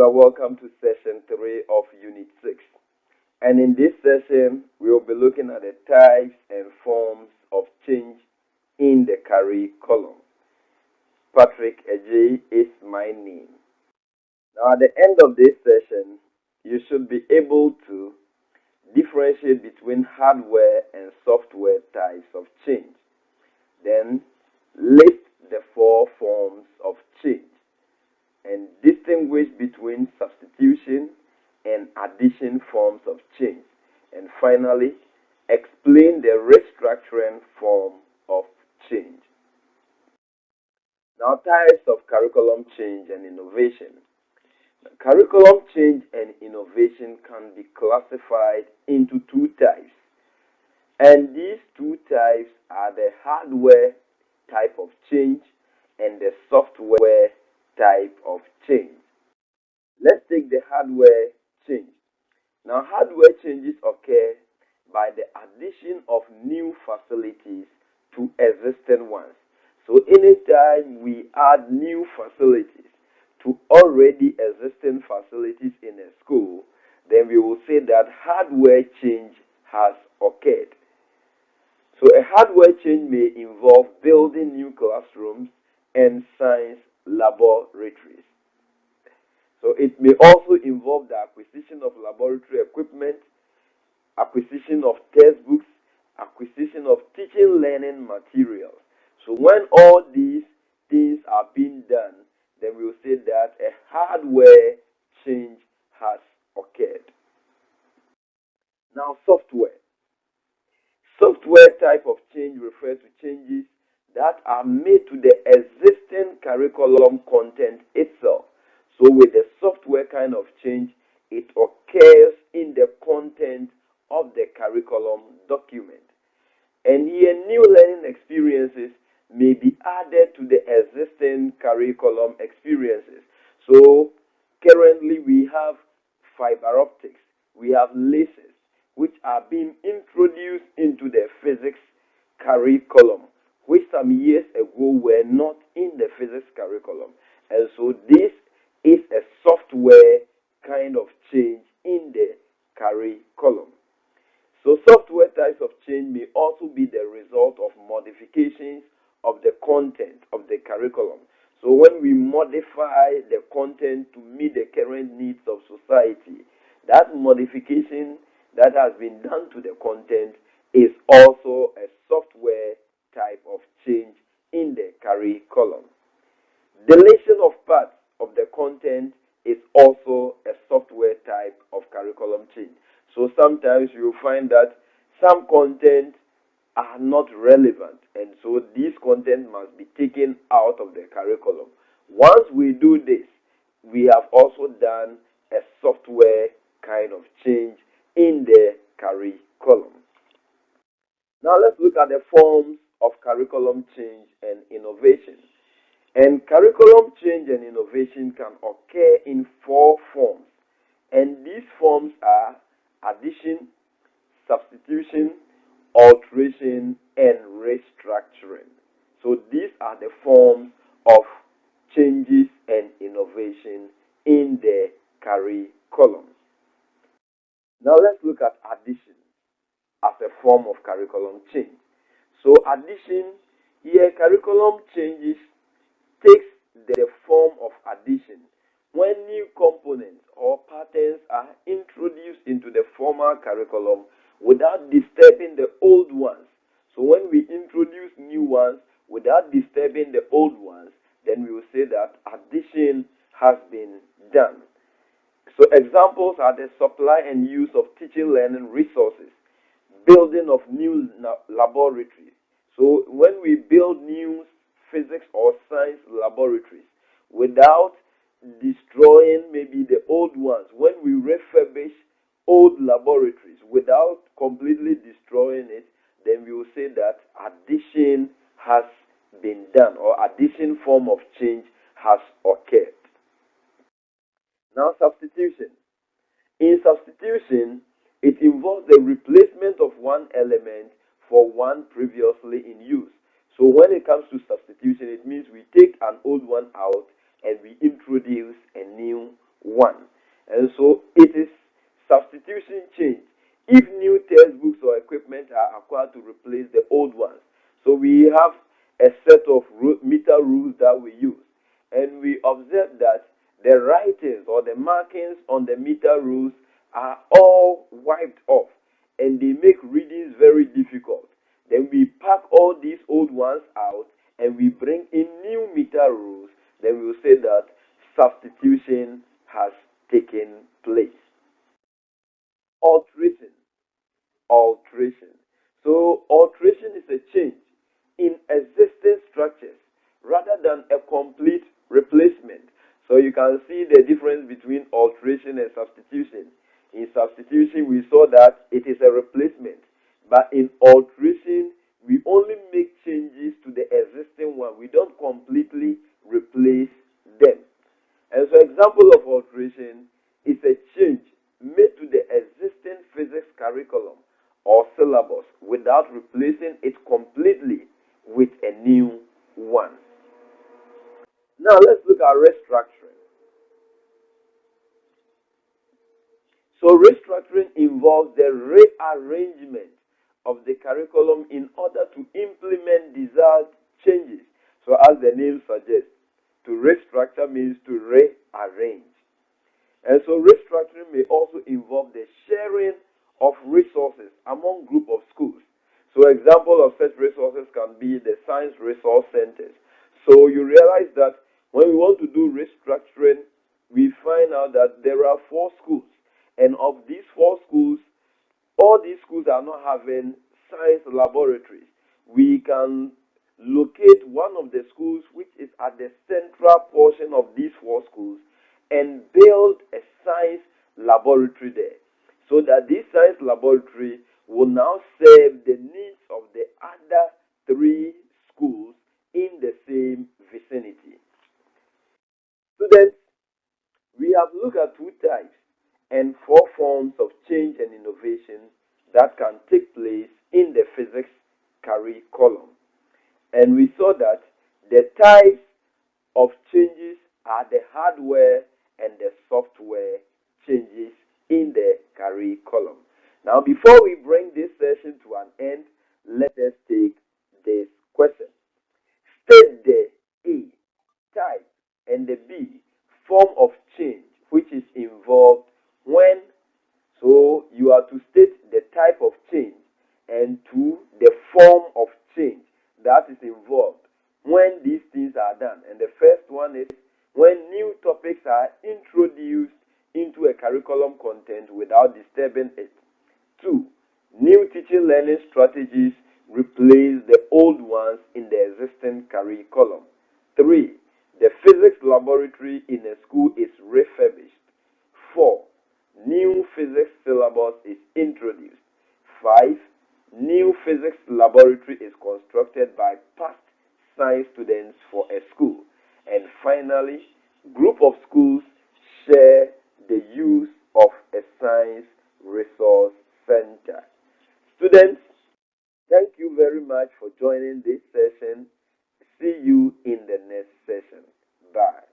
welcome to session 3 of Unit 6. And in this session, we will be looking at the types and forms of change in the curriculum. Patrick Ejay is my name. Now, at the end of this session, you should be able to differentiate between hardware and software types of change. Then, list the 4 forms of change and distinguish between substitution and addition forms of change. And finally, explain the restructuring form of change. Now, types of curriculum change and innovation. Curriculum change and innovation can be classified into 2 types. And these 2 types are the hardware type of change and the software type of change. Let's take the hardware change. Now, hardware changes occur by the addition of new facilities to existing ones. So, anytime we add new facilities to already existing facilities in a school, then we will say that hardware change has occurred. So, a hardware change may involve building new classrooms and science laboratories. So it may also involve the acquisition of laboratory equipment, acquisition of textbooks, acquisition of teaching learning materials. So when all these things are being done, then we will say that a hardware change has occurred. Now, software. Software type of change refers to changes that are made to the existing curriculum content itself. So with the software kind of change, it occurs in the content of the curriculum document. And here, new learning experiences may be added to the existing curriculum experiences. So currently we have fiber optics, we have lasers, which are being introduced into the physics curriculum, which some years ago were not in the physics curriculum. And so this is a software kind of change in the curriculum. So software types of change may also be the result of modifications of the content of the curriculum. So when we modify the content to meet the current needs of society, that modification that has been done to the content is also a software type of change in the curriculum. Deletion of parts of the content is also a software type of curriculum change. So sometimes you will find that some content are not relevant, and so this content must be taken out of the curriculum. Once we do this, we have also done a software kind of change in the curriculum. Now let's look at the forms of curriculum change and innovation. And curriculum change and innovation can occur in 4 forms. And these forms are addition, substitution, alteration, and restructuring. So these are the forms of changes and innovation in the curriculum. Now let's look at addition as a form of curriculum change. So addition, here curriculum changes takes the form of addition when new components or patterns are introduced into the former curriculum without disturbing the old ones. So when we introduce new ones without disturbing the old ones, then we will say that addition has been done. So examples are the supply and use of teaching learning resources, building of new laboratories. So when we build new physics or science laboratories without destroying maybe the old ones, when we refurbish old laboratories without completely destroying it, then we will say that addition has been done, or addition form of change has occurred. Now, substitution. In substitution, it involves the replacement of one element for one previously in use. So when it comes to substitution, it means we take an old one out and we introduce a new one. And so it is substitution change if new textbooks or equipment are acquired to replace the old ones. So we have a set of meter rules that we use, and we observe that the writings or the markings on the meter rules are all wiped off, and they make readings very difficult. Then we pack all these old ones out and we bring in new meter rules. Then we will say that substitution has taken place. Alteration. Alteration. So alteration is a change in existing structures rather than a complete replacement. So you can see the difference between alteration and substitution. In substitution, we saw that it is a replacement, but in alteration, we only make changes to the existing one. We don't completely replace them. And so, example of alteration is a change made to the existing physics curriculum or syllabus without replacing it completely with a new one. Now, let's look at restructuring. So restructuring involves the rearrangement of the curriculum in order to implement desired changes. So as the name suggests, to restructure means to rearrange. And so restructuring may also involve the sharing of resources among group of schools. So example of such resources can be the science resource centers. So you realize that when we want to do restructuring, we find out that there are 4 schools. And of these 4 schools, all these schools are not having science laboratories. We can locate one of the schools which is at the central portion of these 4 schools and build a science laboratory there, so that this science laboratory will now serve the needs of the other 3 schools in the same vicinity. Students, we have looked at 2 types and 4 forms of change and innovation that can take place in the physics curriculum. And we saw that the types of changes are the hardware and the software changes in the curriculum. Now, before we bring this session to an end, let us take this question. State the A, type, and the B, form of change which is involved when. So you are to state the type of change and 2, the form of change that is involved when these things are done. And the first one is when new topics are introduced into a curriculum content without disturbing it. 2, new teaching learning strategies replace the old ones in the existing curriculum. 3, the physics laboratory in a school is refurbished. 4, new physics syllabus is introduced. 5, new physics laboratory is constructed by past science students for a school. And finally, group of schools share the use of a science resource center. Students, thank you very much for joining this session. See you in the next session. Bye.